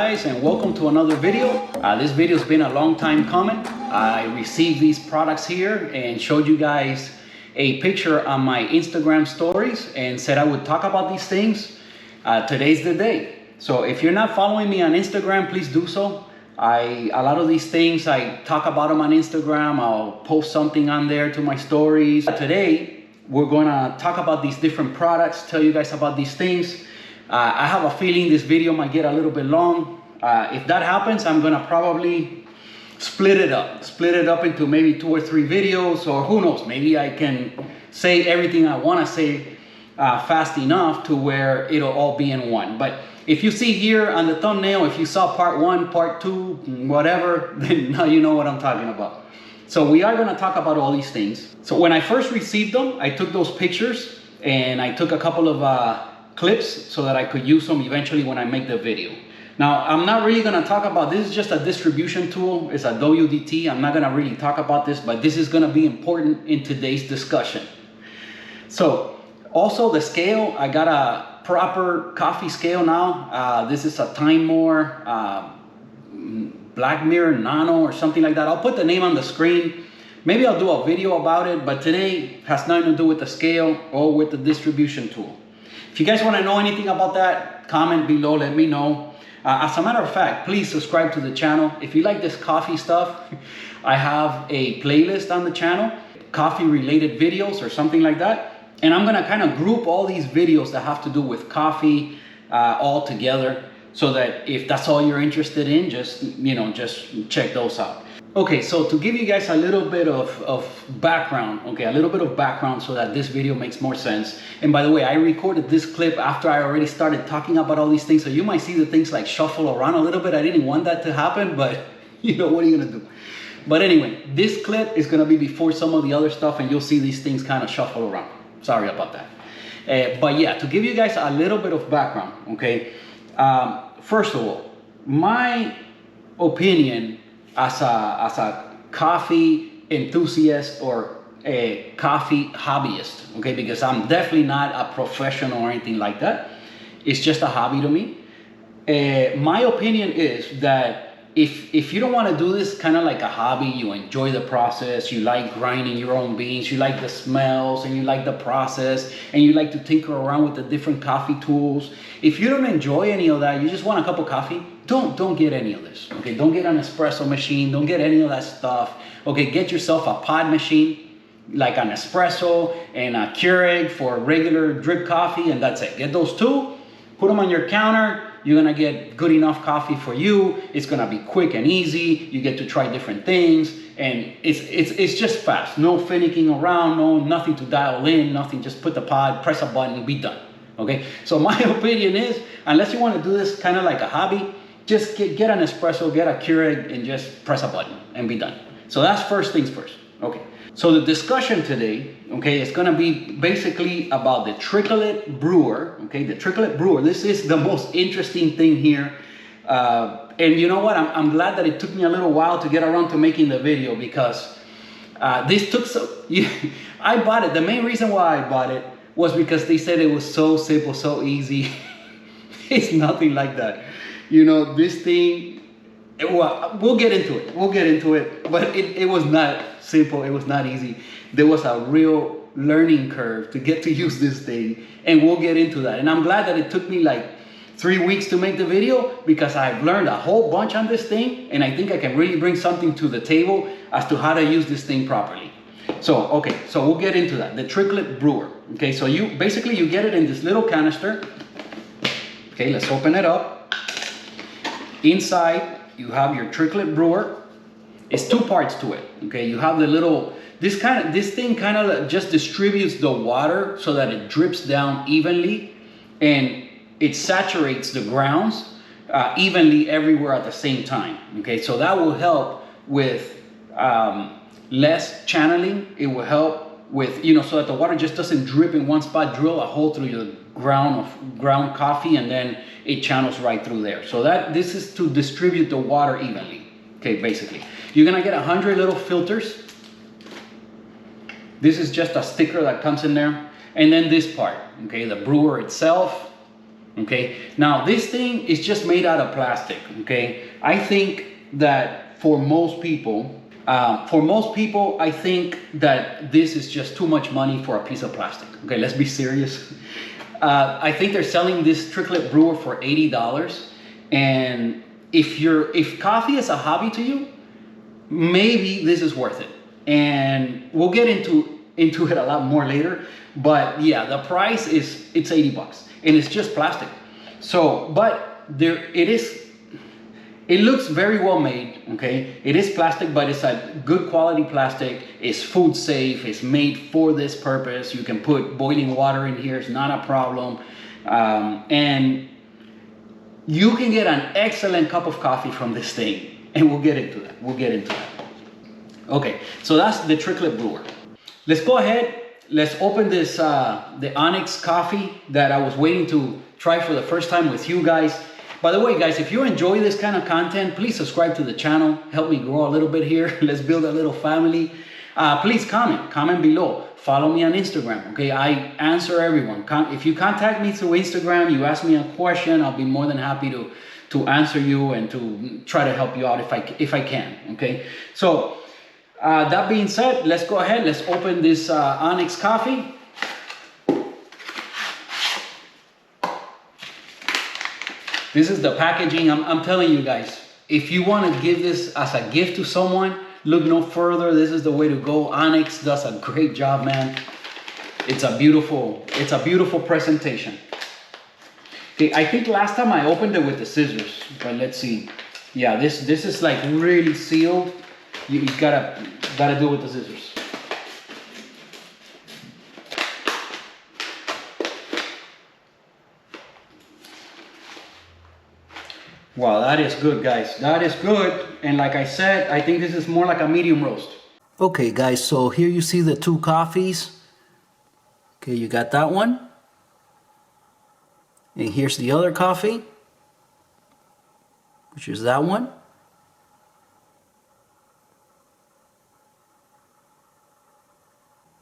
guys, and welcome to another video. This video's been a long time coming. I received these products here and showed you guys a picture on my Instagram stories and said I would talk about these things. Today's the day. So if you're not following me on Instagram, please do so. A lot of these things, I talk about them on Instagram. I'll post something on there to my stories. Today, we're gonna talk about these different products, tell you guys about these things. I have a feeling this video might get a little bit long. If that happens, I'm gonna probably split it up into maybe 2 or 3 videos, or who knows, maybe I can say everything I wanna say fast enough to where it'll all be in one. But if you see here on the thumbnail, if you saw part 1, part 2, whatever, then now you know what I'm talking about. So we are gonna talk about all these things. So when I first received them, I took those pictures and I took a couple of clips so that I could use them eventually when I make the video. Now, I'm not really gonna talk about this. Is just a distribution tool. It's a WDT. I'm not gonna really talk about this, but this is gonna be important in today's discussion. So, also the scale, I got a proper coffee scale now. This is a Time More Black Mirror Nano or something like that. I'll put the name on the screen. Maybe I'll do a video about it, but today has nothing to do with the scale or with the distribution tool. If you guys want to know anything about that, comment below, let me know. As a matter of fact, please subscribe to the channel. If you like this coffee stuff, I have a playlist on the channel, coffee related videos or something like that. And I'm gonna kind of group all these videos that have to do with coffee all together, so that if that's all you're interested in, just check those out. Okay, so to give you guys a little bit of background, a little bit of background so that this video makes more sense. And by the way, I recorded this clip after I already started talking about all these things, so you might see the things like shuffle around a little bit. I didn't want that to happen, but what are you gonna do? But anyway, this clip is gonna be before some of the other stuff, and you'll see these things kind of shuffle around. Sorry about that. But yeah, to give you guys a little bit of background, okay? First of all, my opinion as a coffee enthusiast or a coffee hobbyist, okay, because I'm definitely not a professional or anything like that. It's just a hobby to me. My opinion is that if you don't want to do this kind of like a hobby, you enjoy the process, you like grinding your own beans, you like the smells, and you like the process, and you like to tinker around with the different coffee tools. If you don't enjoy any of that, you just want a cup of coffee, don't get any of this, okay? Don't get an espresso machine, don't get any of that stuff, okay? Get yourself a pod machine, like an espresso and a Keurig for regular drip coffee, and that's it. Get those 2, put them on your counter. You're gonna get good enough coffee for you. It's gonna be quick and easy. You get to try different things, and it's just fast. No finicking around, nothing to dial in, nothing. Just put the pod, press a button, be done. Okay. So my opinion is, unless you want to do this kind of like a hobby, just get an espresso, get a Keurig, and just press a button and be done. So that's first things first. Okay. So the discussion today, okay, is gonna be basically about the Tricolate Brewer, okay, the Tricolate Brewer. This is the most interesting thing here. And you know what, I'm glad that it took me a little while to get around to making the video, because this took I bought it. The main reason why I bought it was because they said it was so simple, so easy. It's nothing like that. This thing, we'll get into it, but it was not simple, it was not easy. There was a real learning curve to get to use this thing, and we'll get into that. And I'm glad that it took me like 3 weeks to make the video, because I've learned a whole bunch on this thing, and I think I can really bring something to the table as to how to use this thing properly. So, okay, so we'll get into that. The Tricolate Brewer. Okay, so you get it in this little canister. Okay, let's open it up. Inside, you have your Tricolate Brewer. It's 2 parts to it. Okay, you have the little, this thing kind of just distributes the water so that it drips down evenly, and it saturates the grounds evenly everywhere at the same time. Okay, so that will help with less channeling. It will help with, so that the water just doesn't drip in one spot. Drill a hole through the ground coffee, and then it channels right through there. So this is to distribute the water evenly. Okay, basically. You're gonna get 100 little filters. This is just a sticker that comes in there. And then this part, okay, the brewer itself, okay? Now this thing is just made out of plastic, okay? I think that for most people, I think that this is just too much money for a piece of plastic. Okay, let's be serious. I think they're selling this Tricolate Brewer for $80. And if coffee is a hobby to you, maybe this is worth it. And we'll get into it a lot more later. But yeah, the price it's $80 and it's just plastic. So, but it looks very well made, okay? It is plastic, but it's a good quality plastic. It's food safe. It's made for this purpose. You can put boiling water in here. It's not a problem. And you can get an excellent cup of coffee from this thing. And we'll get into that. Okay, so that's the Tricolate Brewer. Let's go ahead. Let's open this, the Onyx coffee that I was waiting to try for the first time with you guys. By the way, guys, if you enjoy this kind of content, please subscribe to the channel. Help me grow a little bit here. Let's build a little family. Please comment below. Follow me on Instagram, okay? I answer everyone. If you contact me through Instagram, you ask me a question, I'll be more than happy to answer you and to try to help you out if I can, okay? So that being said, let's go ahead. Let's open this Onyx coffee. This is the packaging. I'm telling you guys, if you want to give this as a gift to someone, look no further. This is the way to go. Onyx does a great job, man. It's a beautiful presentation. Okay, I think last time I opened it with the scissors, but let's see. Yeah, this is like really sealed. You gotta do it with the scissors. Wow, that is good, guys. That is good. And like I said, I think this is more like a medium roast. Okay, guys, so here you see the two coffees. Okay, you got that one. And here's the other coffee, which is that one.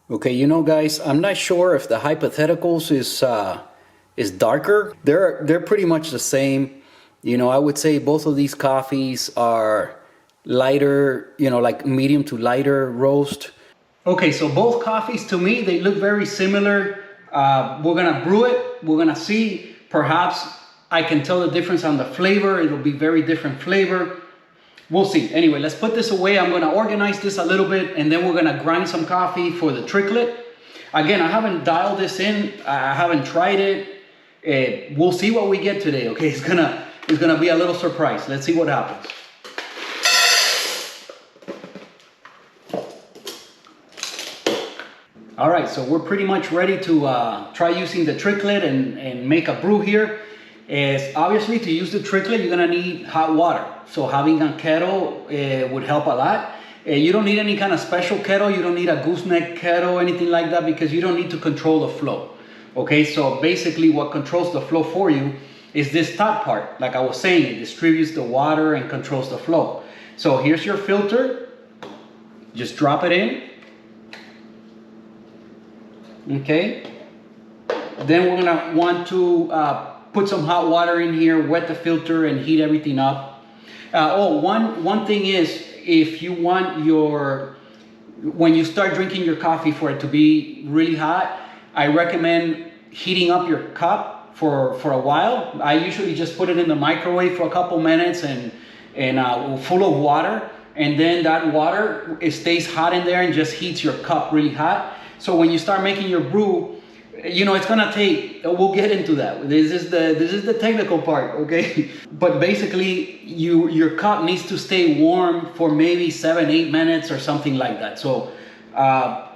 Okay, you know, guys, I'm not sure if the hypotheticals is darker. They're pretty much the same. You know, I would say both of these coffees are lighter, you know, like medium to lighter roast. Okay, so both coffees to me, they look very similar. We're gonna brew it. We're gonna see. Perhaps I can tell the difference on the flavor. It'll be very different flavor. We'll see. Anyway, let's put this away. I'm gonna organize this a little bit and then we're gonna grind some coffee for the Tricolate. Again, I haven't dialed this in. I haven't tried it. We'll see what we get today, okay? It's gonna be a little surprise. Let's see what happens. All right, so we're pretty much ready to try using the Tricolate and make a brew here. Obviously, to use the Tricolate, you're gonna need hot water. So having a kettle would help a lot. You don't need any kind of special kettle. You don't need a gooseneck kettle, anything like that, because you don't need to control the flow. Okay, so basically what controls the flow for you is this top part. Like I was saying, it distributes the water and controls the flow. So here's your filter. Just drop it in. Okay. Then we're gonna want to put some hot water in here, wet the filter and heat everything up. One thing is, if you want when you start drinking your coffee for it to be really hot, I recommend heating up your cup for a while. I usually just put it in the microwave for a couple minutes and full of water, and then that water, it stays hot in there and just heats your cup really hot. So when you start making your brew, you know, it's gonna take, we'll get into that. This is the technical part, okay? But basically, your cup needs to stay warm for maybe 7-8 minutes or something like that. So,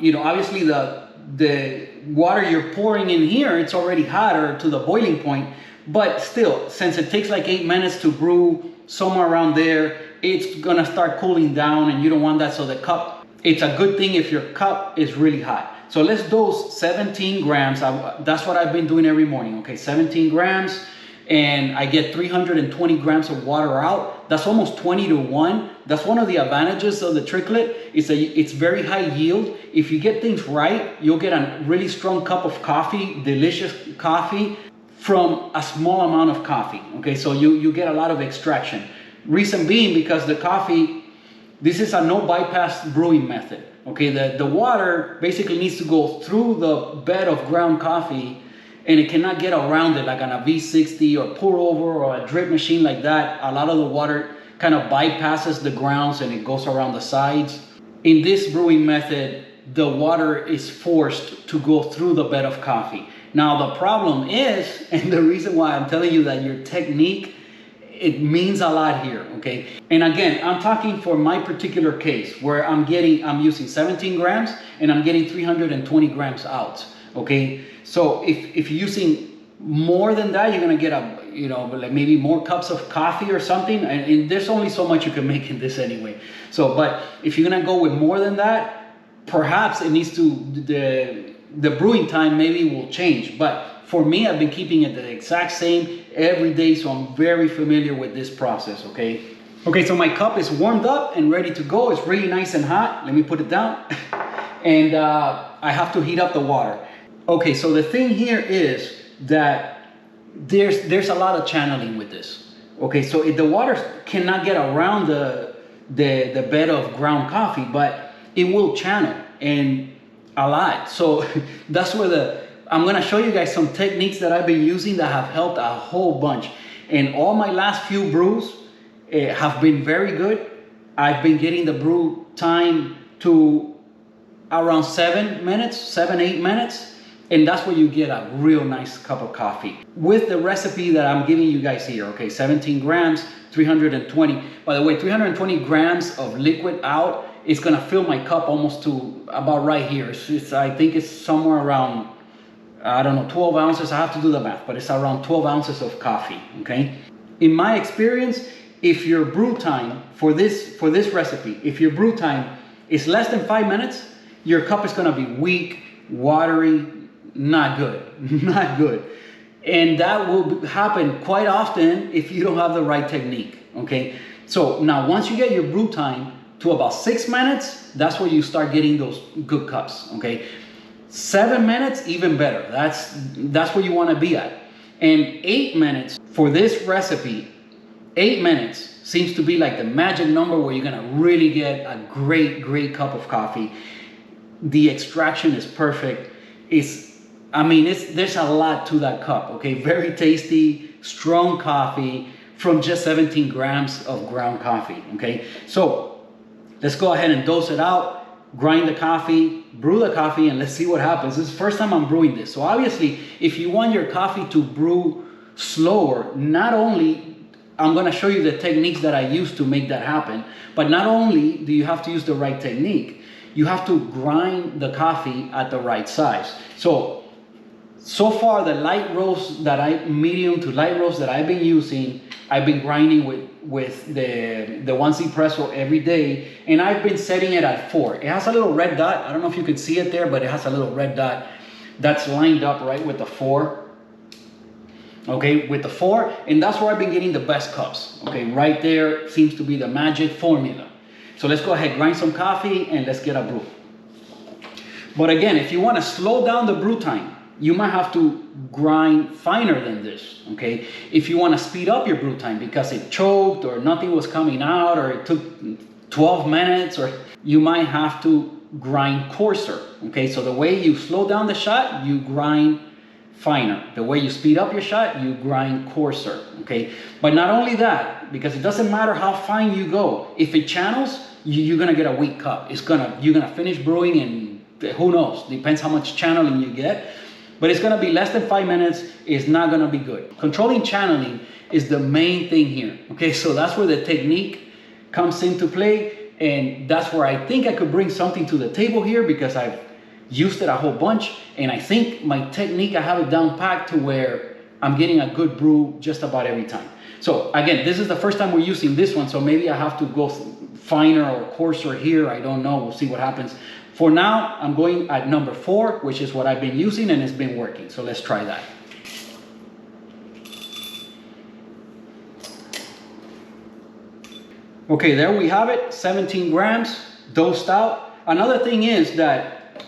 you know, obviously the water you're pouring in here, it's already hotter to the boiling point, but still, since it takes like 8 minutes to brew, somewhere around there, it's gonna start cooling down and you don't want that. So the cup, it's a good thing if your cup is really hot. So let's dose 17 grams. That's what I've been doing every morning, okay? 17 grams, and I get 320 grams of water out. That's almost 20-to-1. That's one of the advantages of the Tricolate. It's very high yield. If you get things right, you'll get a really strong cup of coffee, delicious coffee, from a small amount of coffee. Okay, so you get a lot of extraction. Reason being because the coffee, this is a no bypass brewing method. Okay, the water basically needs to go through the bed of ground coffee, and it cannot get around it like on a V60 or pour over or a drip machine like that. A lot of the water kind of bypasses the grounds and it goes around the sides. In this brewing method, the water is forced to go through the bed of coffee. Now the problem is, and the reason why I'm telling you that your technique, it means a lot here, okay? And again, I'm talking for my particular case where I'm using 17 grams and I'm getting 320 grams out, okay? So if you're using more than that, you're gonna get like maybe more cups of coffee or something, and there's only so much you can make in this anyway. So, but if you're gonna go with more than that, perhaps it needs to, the brewing time maybe will change. But for me, I've been keeping it the exact same every day, so I'm very familiar with this process, okay? Okay, so my cup is warmed up and ready to go. It's really nice and hot. Let me put it down. And I have to heat up the water. Okay, so the thing here is that there's a lot of channeling with this. Okay, so the water cannot get around the bed of ground coffee, but it will channel, and a lot. So that's where I'm gonna show you guys some techniques that I've been using that have helped a whole bunch. And all my last few brews have been very good. I've been getting the brew time to around 7, 8 minutes. And that's where you get a real nice cup of coffee. With the recipe that I'm giving you guys here, okay, 17 grams, 320. By the way, 320 grams of liquid out is gonna fill my cup almost to about right here. I think it's somewhere around, I don't know, 12 ounces. I have to do the math, but it's around 12 ounces of coffee, okay? In my experience, if your brew time for this recipe, if your brew time is less than 5 minutes, your cup is gonna be weak, watery, not good, not good. And that will happen quite often if you don't have the right technique, okay? So now once you get your brew time to about 6 minutes, that's where you start getting those good cups, okay? 7 minutes, even better. That's where you want to be at. And 8 minutes for this recipe, 8 minutes seems to be like the magic number where you're gonna really get a great cup of coffee. The extraction is perfect. There's a lot to that cup, okay? Very tasty, strong coffee from just 17 grams of ground coffee, okay? So let's go ahead and dose it out, grind the coffee, brew the coffee, and let's see what happens. This is the first time I'm brewing this. So obviously, if you want your coffee to brew slower, not only, I'm gonna show you the techniques that I use to make that happen, but not only do you have to use the right technique, you have to grind the coffee at the right size. So far, the medium to light roast that I've been using, I've been grinding with the 1C Presso every day, and I've been setting it at 4. It has a little red dot. I don't know if you can see it there, but it has a little red dot that's lined up right with the 4. Okay, with the 4, and that's where I've been getting the best cups. Okay, right there seems to be the magic formula. So let's go ahead, grind some coffee, and let's get a brew. But again, if you want to slow down the brew time, you might have to grind finer than this, okay? If you want to speed up your brew time because it choked or nothing was coming out or it took 12 minutes, or you might have to grind coarser, okay? So the way you slow down the shot, you grind finer. The way you speed up your shot, you grind coarser, okay? But not only that, because it doesn't matter how fine you go, if it channels, you're gonna get a weak cup. You're gonna finish brewing in, who knows, depends how much channeling you get. But it's gonna be less than 5 minutes, it's not gonna be good. Controlling channeling is the main thing here, okay? So that's where the technique comes into play, and that's where I think I could bring something to the table here because I've used it a whole bunch, and I think my technique, I have it down packed to where I'm getting a good brew just about every time. So again, this is the first time we're using this one, so maybe I have to go finer or coarser here, I don't know, we'll see what happens. For now, I'm going at number 4, which is what I've been using and it's been working. So let's try that. Okay, there we have it, 17 grams, dosed out. Another thing is that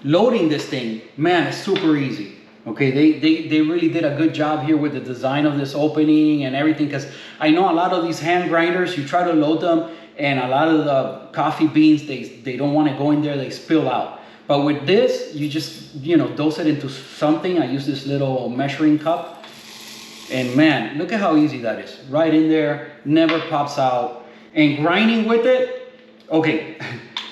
loading this thing, man, it's super easy. Okay, they really did a good job here with the design of this opening and everything, because I know a lot of these hand grinders, you try to load them and a lot of the coffee beans, they don't want to go in there, they spill out. But with this, you just, dose it into something. I use this little measuring cup, and man, look at how easy that is. Right in there, never pops out. And grinding with it, okay,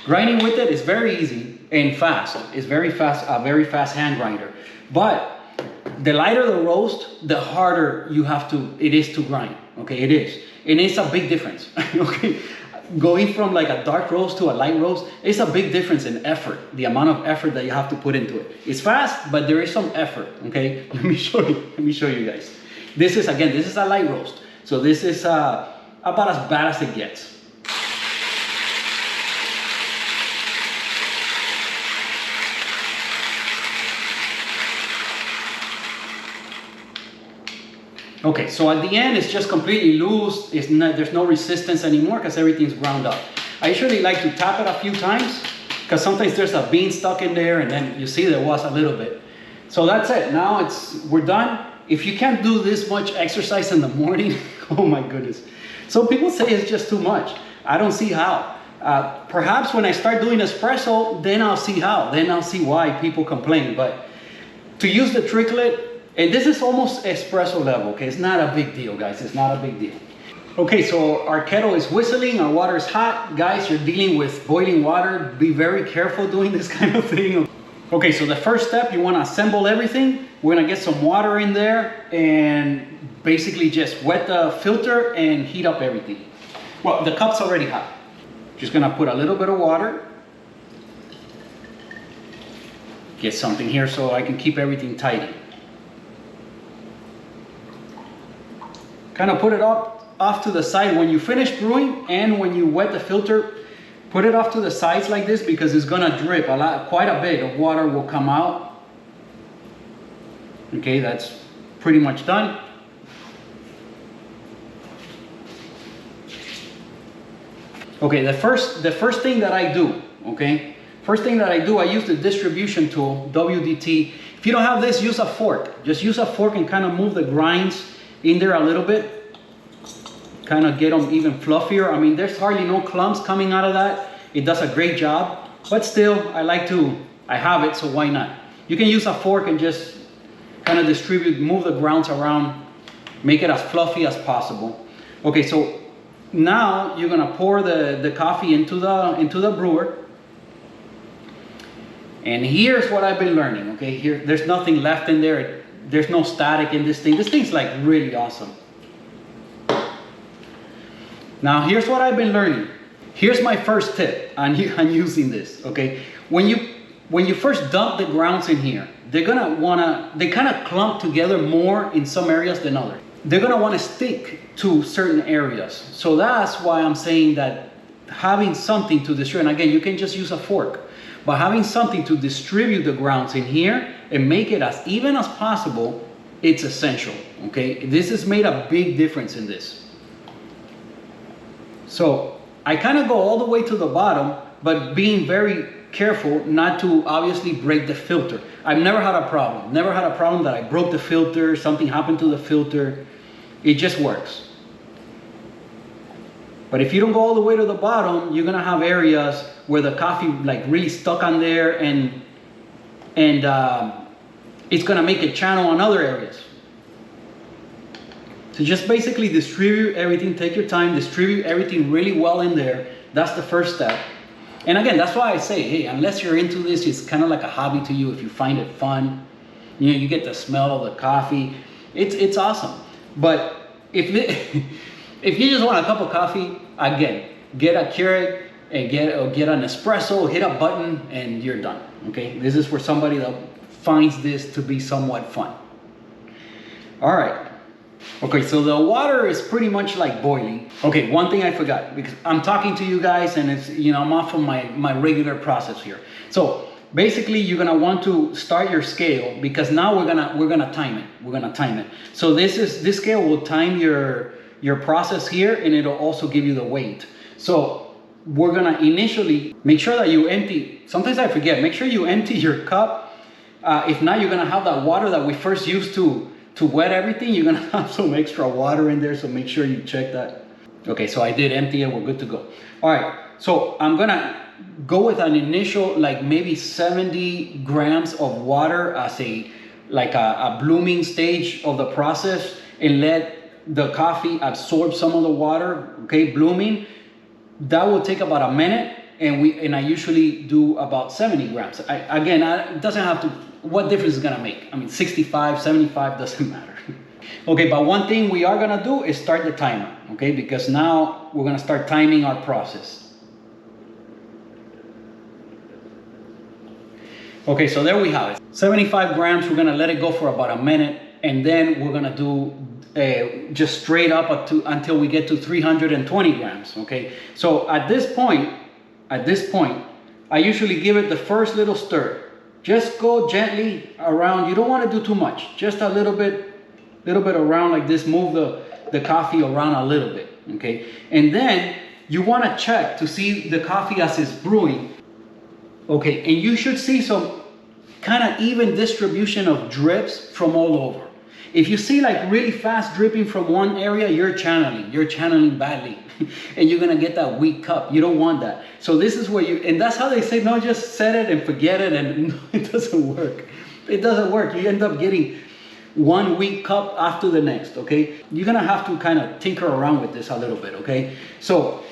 grinding with it is very easy and fast. It's very fast, a very fast hand grinder. But the lighter the roast, the harder it is to grind. Okay, it is. And it's a big difference. Okay, going from like a dark roast to a light roast, it's a big difference in effort, the amount of effort that you have to put into it. It's fast, but there is some effort. Okay, let me show you guys. This is a light roast. So this is about as bad as it gets. Okay, so at the end, it's just completely loose. There's no resistance anymore because everything's ground up. I usually like to tap it a few times because sometimes there's a bean stuck in there, and then you see there was a little bit. So that's it. Now we're done. If you can't do this much exercise in the morning, oh my goodness. Some people say it's just too much. I don't see how. Perhaps when I start doing espresso, then I'll see how. Then I'll see why people complain. But to use the Tricolate, and this is almost espresso level, okay? It's not a big deal, guys. It's not a big deal. Okay, so our kettle is whistling, our water is hot. Guys, you're dealing with boiling water. Be very careful doing this kind of thing. Okay, so the first step, you wanna assemble everything. We're gonna get some water in there and basically just wet the filter and heat up everything. Well, the cup's already hot. Just gonna put a little bit of water. Get something here so I can keep everything tidy. Kind of put it off to the side when you finish brewing, and when you wet the filter, put it off to the sides like this because it's gonna drip quite a bit of water will come out. Okay, that's pretty much done. Okay, the first thing that I do, I use the distribution tool, WDT. If you don't have this, use a fork. Just use a fork and kind of move the grinds in there a little bit, kind of get them even fluffier. I mean, there's hardly no clumps coming out of that. It does a great job, but still, I have it, so why not? You can use a fork and just kind of move the grounds around, make it as fluffy as possible. Okay, so now you're gonna pour the coffee into the brewer. And here's what I've been learning, okay? Here, there's nothing left in there. There's no static in this thing. This thing's like really awesome. Now here's what I've been learning. Here's my first tip on using this, okay? When you first dump the grounds in here, they kind of clump together more in some areas than others. They're gonna wanna stick to certain areas. So that's why I'm saying that having something to distribute, and again, you can just use a fork, but having something to distribute the grounds in here and make it as even as possible, it's essential, okay? This has made a big difference in this. So I kind of go all the way to the bottom, but being very careful not to obviously break the filter. I've never had a problem that I broke the filter, something happened to the filter. It just works. But if you don't go all the way to the bottom, you're gonna have areas where the coffee like really stuck on there, and it's gonna make a channel on other areas. So just basically distribute everything, take your time, distribute everything really well in there. That's the first step. And again, that's why I say, hey, unless you're into this, it's kind of like a hobby to you. If you find it fun, you get the smell of the coffee. It's awesome. But if you just want a cup of coffee, again, get a Keurig and get an espresso, hit a button, and you're done. Okay, this is for somebody that finds this to be somewhat fun. All right. Okay, so the water is pretty much like boiling. Okay, one thing I forgot, because I'm talking to you guys and it's, I'm off of my regular process here. So basically you're gonna want to start your scale, because now we're gonna time it. We're gonna time it. So this scale will time your process here, and it'll also give you the weight. So we're gonna initially make sure that you empty, sometimes I forget, make sure you empty your cup If not, you're gonna have that water that we first used to wet everything. You're gonna have some extra water in there, so make sure you check that. Okay, so I did empty it, we're good to go. All right, so I'm gonna go with an initial, like maybe 70 grams of water as a blooming stage of the process, and let the coffee absorb some of the water, okay, blooming. That will take about a minute, and I usually do about 70 grams. It doesn't have to, what difference is it gonna make? I mean, 65, 75, doesn't matter. Okay, but one thing we are gonna do is start the timer, okay? Because now we're gonna start timing our process. Okay, so there we have it. 75 grams, we're gonna let it go for about a minute, and then we're gonna do just straight up until we get to 320 grams, okay? So at this point, I usually give it the first little stir. Just go gently around. You don't want to do too much. Just a little bit around like this. Move the coffee around a little bit, okay? And then you want to check to see the coffee as it's brewing. Okay, and you should see some kind of even distribution of drips from all over. If you see like really fast dripping from one area, you're channeling badly. And you're gonna get that weak cup. You don't want that. So this is where and that's how they say, no, just set it and forget it, and no, it doesn't work. It doesn't work. You end up getting one weak cup after the next, okay? You're gonna have to kind of tinker around with this a little bit, okay? So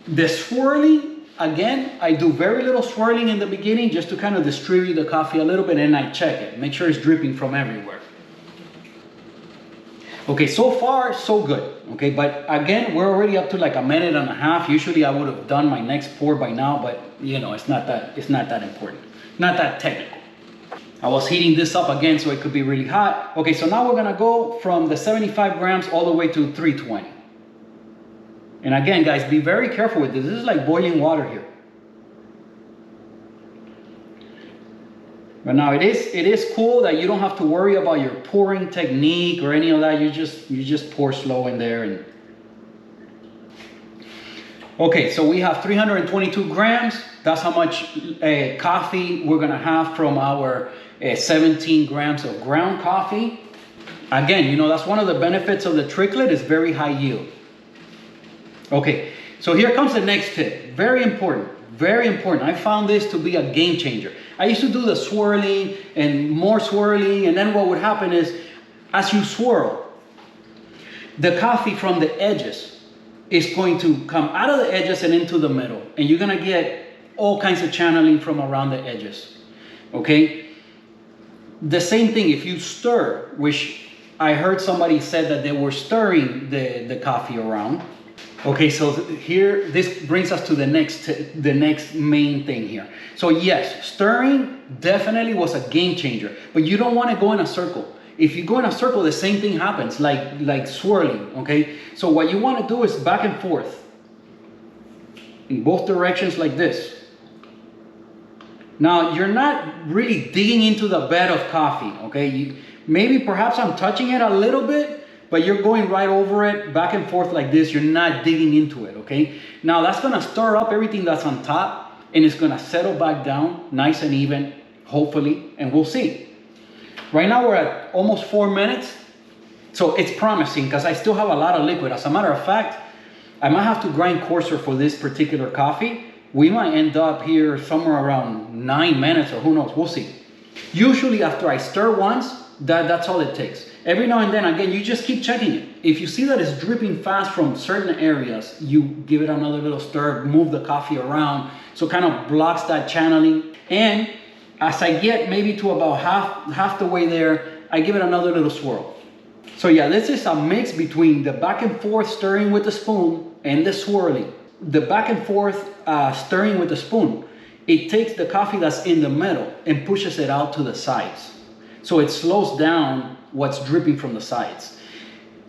the swirling, again, I do very little swirling in the beginning just to kind of distribute the coffee a little bit, and I check it. Make sure it's dripping from everywhere. Okay, so far, so good. Okay, but again, we're already up to like a minute and a half. Usually I would have done my next pour by now, but you know, it's not that important. Not that technical. I was heating this up again so it could be really hot. Okay, so now we're gonna go from the 75 grams all the way to 320. And again, guys, be very careful with this. This is like boiling water here. But now it is cool that you don't have to worry about your pouring technique or any of that. You just pour slow in there. And okay, so we have 322 grams. That's how much coffee we're gonna have from our 17 grams of ground coffee. Again, you know, that's one of the benefits of the Tricolate, is very high yield. Okay, so here comes the next tip. Very important, very important. I found this to be a game changer. I used to do the swirling and more swirling, and then what would happen is, as you swirl, the coffee from the edges is going to come out of the edges and into the middle, and you're gonna get all kinds of channeling from around the edges, okay? The same thing if you stir, which I heard somebody said that they were stirring the coffee around. Okay, so here, this brings us to the next main thing here. So yes, stirring definitely was a game changer, but you don't want to go in a circle. If you go in a circle, the same thing happens, like swirling, okay? So what you want to do is back and forth in both directions like this. Now, you're not really digging into the bed of coffee, okay? Maybe perhaps I'm touching it a little bit, but you're going right over it, back and forth like this. You're not digging into it, okay? Now that's gonna stir up everything that's on top, and it's gonna settle back down nice and even, hopefully, and we'll see. Right now we're at almost 4 minutes, so it's promising because I still have a lot of liquid. As a matter of fact, I might have to grind coarser for this particular coffee. We might end up here somewhere around 9 minutes, or who knows, we'll see. Usually after I stir once, that's all it takes. Every now and then, again, you just keep checking it. If you see that it's dripping fast from certain areas, you give it another little stir, move the coffee around, so it kind of blocks that channeling. And as I get maybe to about half the way there, I give it another little swirl. So yeah, this is a mix between the back and forth stirring with the spoon and the swirling. The back and forth stirring with the spoon, it takes the coffee that's in the middle and pushes it out to the sides. So it slows down what's dripping from the sides.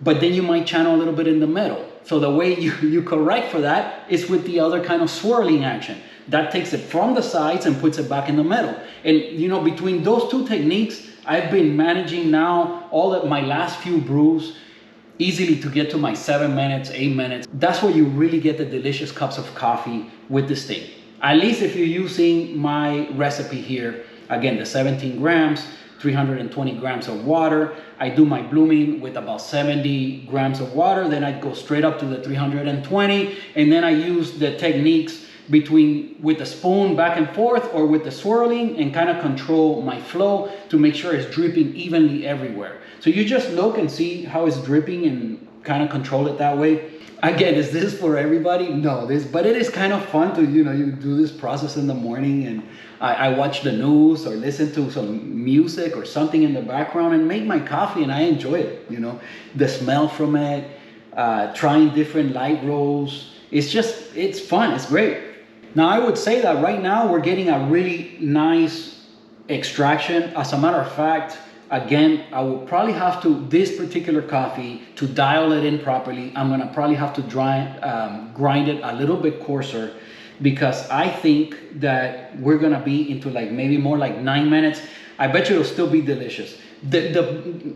But then you might channel a little bit in the middle. So the way you correct for that is with the other kind of swirling action. That takes it from the sides and puts it back in the middle. And you know, between those two techniques, I've been managing now my last few brews easily to get to my 7 minutes, 8 minutes. That's where you really get the delicious cups of coffee with this thing. At least if you're using my recipe here, Again, the 17 grams, 320 grams of water. I do my blooming with about 70 grams of water. Then I go straight up to the 320. And then I use the techniques between with the spoon back and forth or with the swirling and kind of control my flow to make sure it's dripping evenly everywhere. So you just look and see how it's dripping and kind of control it that way. Again, is this for everybody? No, but it is kind of fun to, you do this process in the morning, and I watch the news or listen to some music or something in the background and make my coffee, and I enjoy it, the smell from it, trying different light rolls. It's fun, it's great. Now, I would say that right now we're getting a really nice extraction. As a matter of fact, again, I will probably have to, this particular coffee, to dial it in properly, I'm gonna probably have to grind it a little bit coarser, because I think that we're gonna be into maybe more like 9 minutes. I bet you it'll still be delicious.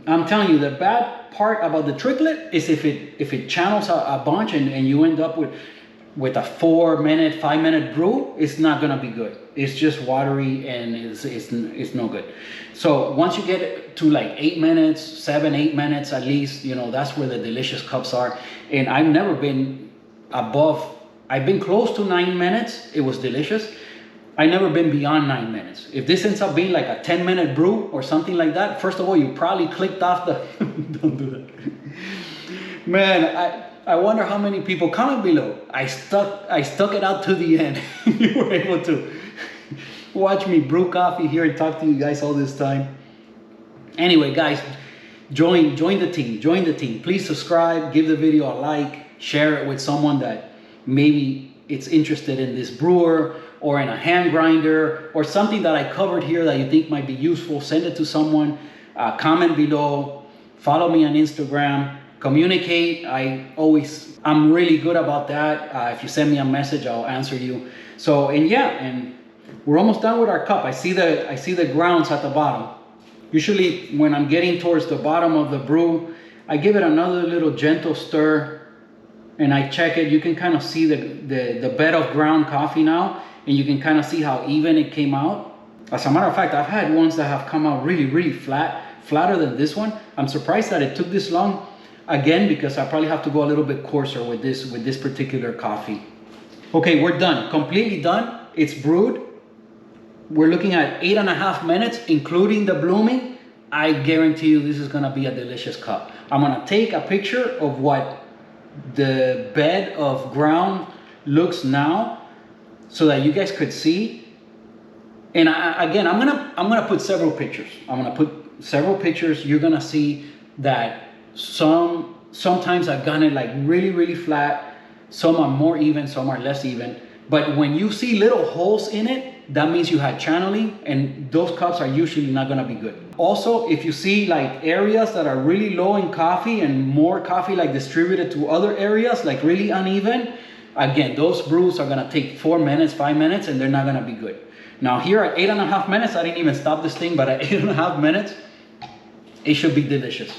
I'm telling you, the bad part about the Tricolate is if it channels a bunch and you end up with a 4-minute, 5-minute brew, it's not gonna be good. It's just watery and it's no good. So once you get it to 8 minutes, 7, 8 minutes at least, that's where the delicious cups are. And I've never been I've been close to 9 minutes. It was delicious. I've never been beyond 9 minutes. If this ends up being like a 10-minute brew or something like that, first of all, you probably clicked off the, don't do that. Man, I wonder how many people, comment below. I stuck it out to the end. You were able to watch me brew coffee here and talk to you guys all this time. Anyway, guys, join the team. Please subscribe, give the video a like, share it with someone that maybe it's interested in this brewer or in a hand grinder or something that I covered here that you think might be useful. Send it to someone. Comment below. Follow me on Instagram. Communicate. I'm really good about that. If you send me a message, I'll answer you. So, and we're almost done with our cup. I see the grounds at the bottom. Usually when I'm getting towards the bottom of the brew, I give it another little gentle stir and I check it. You can kind of see the bed of ground coffee now, and you can kind of see how even it came out. As a matter of fact, I've had ones that have come out really, really flatter than this one. I'm surprised that it took this long. Again, because I probably have to go a little bit coarser with this particular coffee. Okay, we're done, completely done. It's brewed. We're looking at 8.5 minutes, including the blooming. I guarantee you this is gonna be a delicious cup. I'm gonna take a picture of what the bed of ground looks now so that you guys could see. And again, I'm gonna put several pictures. You're gonna see that sometimes I've gotten it really, really flat. Some are more even, some are less even. But when you see little holes in it, that means you had channeling, and those cups are usually not gonna be good. Also, if you see areas that are really low in coffee and more coffee distributed to other areas, really uneven, again, those brews are gonna take 4 minutes, 5 minutes, and they're not gonna be good. Now here at 8.5 minutes, I didn't even stop this thing, but at 8.5 minutes, it should be delicious.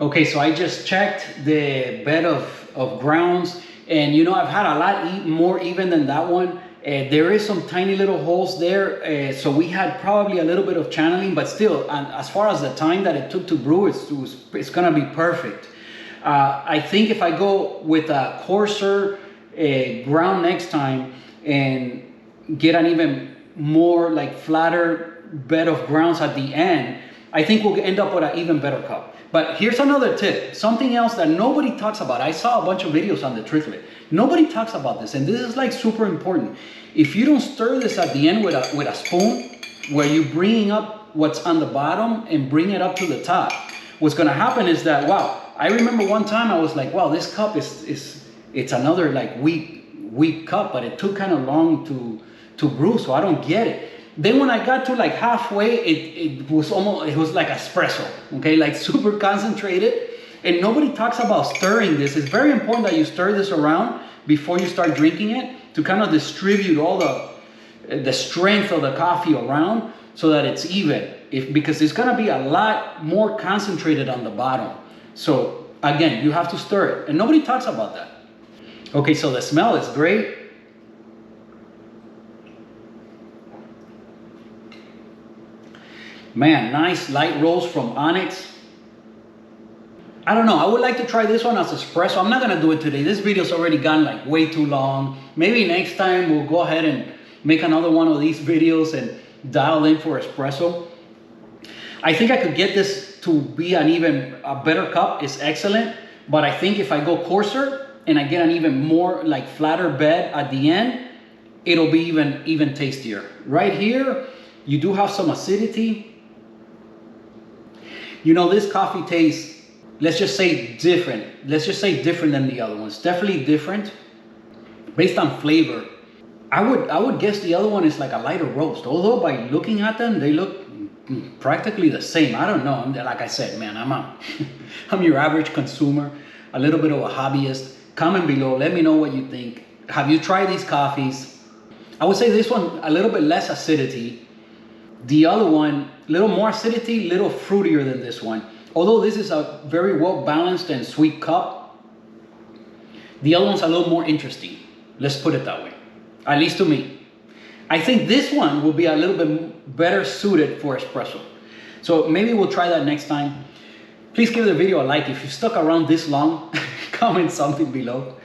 Okay, so I just checked the bed of grounds, and I've had a lot more even than that one. There is some tiny little holes there, so we had probably a little bit of channeling, but still, as far as the time that it took to brew, it's gonna be perfect. I think if I go with a coarser ground next time and get an even more flatter bed of grounds at the end, I think we'll end up with an even better cup. But here's another tip, something else that nobody talks about. I saw a bunch of videos on the Tricolate. Nobody talks about this, and this is super important. If you don't stir this at the end with a spoon, where you're bringing up what's on the bottom and bring it up to the top, what's gonna happen is that, wow, I remember one time I was like, wow, this cup it's another weak cup, but it took kind of long to brew, so I don't get it. Then when I got to halfway, it was like espresso, okay, super concentrated. And nobody talks about stirring this. It's very important that you stir this around before you start drinking it to kind of distribute all the strength of the coffee around so that it's even. Because it's gonna be a lot more concentrated on the bottom. So again, you have to stir it, and nobody talks about that. Okay, so the smell is great. Man, nice light roast from Onyx. I don't know, I would like to try this one as espresso. I'm not gonna do it today. This video's already gone like way too long. Maybe next time we'll go ahead and make another one of these videos and dial in for espresso. I think I could get this to be a better cup. It's excellent, but I think if I go coarser and I get an even more like flatter bed at the end, it'll be even tastier. Right here, you do have some acidity. You know, this coffee tastes, let's just say different. Let's just say different than the other ones. Definitely different based on flavor. I would guess the other one is like a lighter roast. Although by looking at them, they look practically the same. I don't know. Like I said, man, I'm your average consumer, a little bit of a hobbyist. Comment below. Let me know what you think. Have you tried these coffees? I would say this one a little bit less acidity. The other one, a little more acidity, a little fruitier than this one. Although this is a very well balanced and sweet cup, the other one's a little more interesting. Let's put it that way, at least to me. I think this one will be a little bit better suited for espresso. So maybe we'll try that next time. Please give the video a like. If you stuck around this long, comment something below.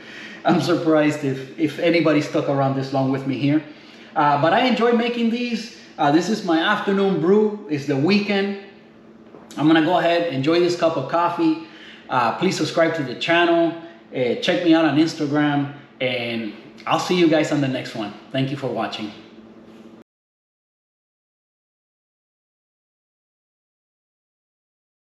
I'm surprised if anybody stuck around this long with me here. But I enjoy making these. This is my afternoon brew. It's the weekend. I'm gonna go ahead, enjoy this cup of coffee. Please subscribe to the channel. Check me out on Instagram. And I'll see you guys on the next one. Thank you for watching.